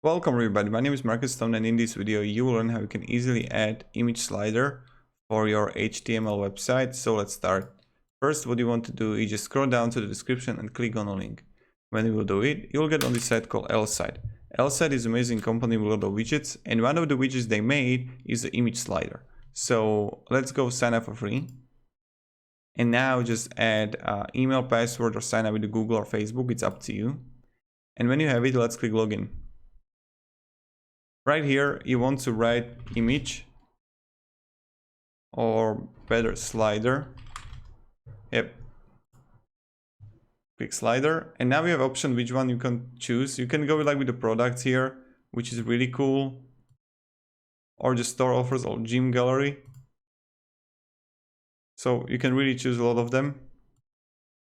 Welcome everybody, my name is Marcus Stone, and in this video you will learn how you can easily add image slider for your HTML website. So let's start. First, what you want to do is just scroll down to the description and click on a link. When you will do it, you'll get on this site called L-Site. L-Site is an amazing company with a lot of widgets, and one of the widgets they made is the image slider. So let's go sign up for free. And now just add email, password, or sign up with Google or Facebook, it's up to you. And when you have it, let's click login. Right here, you want to write image, or better slider. Yep. Click slider, and now we have option which one you can choose. You can go with the products here, which is really cool, or the store offers or gym gallery. So you can really choose a lot of them.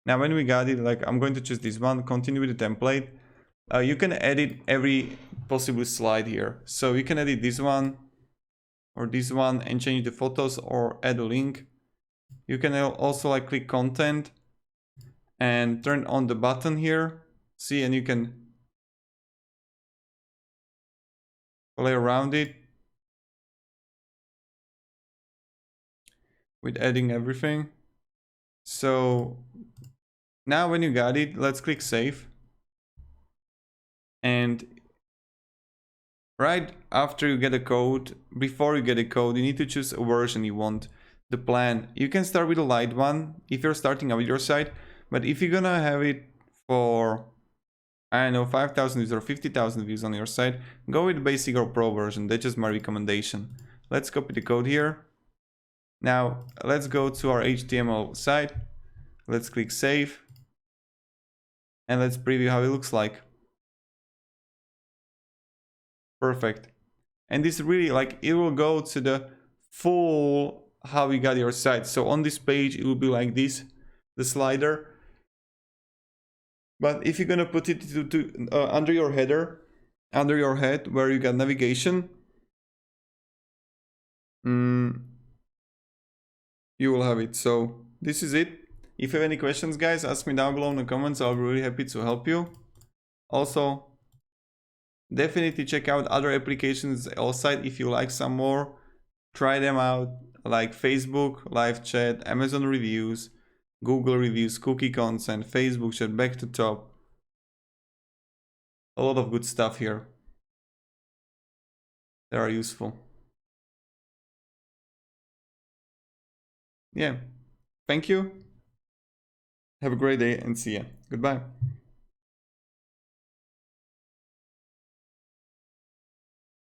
Now when we got it, I'm going to choose this one, continue with the template. You can edit every possible slide here. So you can edit this one or this one and change the photos or add a link. You can also click content and turn on the button here. See, and you can play around it with adding everything. So now when you got it, let's click save. And right after you get a code, before you get a code, you need to choose a version you want, the plan. You can start with a light one if you're starting out with your site, but if you're gonna have it for, I don't know, 5,000 views or 50,000 views on your site, go with basic or pro version. That's just my recommendation. Let's copy the code here. Now let's go to our HTML site. Let's click save. And let's preview how it looks like. Perfect. And this really, it will go to the full how you got your site. So on this page, it will be like this, the slider. But if you're gonna put it under your header, under your head where you got navigation, you will have it. So this is it. If you have any questions, guys, ask me down below in the comments. I'll be really happy to help you. Also, definitely check out other applications L-Site if you like some more. Try them out, like Facebook, live chat, Amazon reviews, Google reviews, cookie consent, Facebook chat, back to top. A lot of good stuff here. They are useful. Yeah. Thank you. Have a great day and see ya. Goodbye.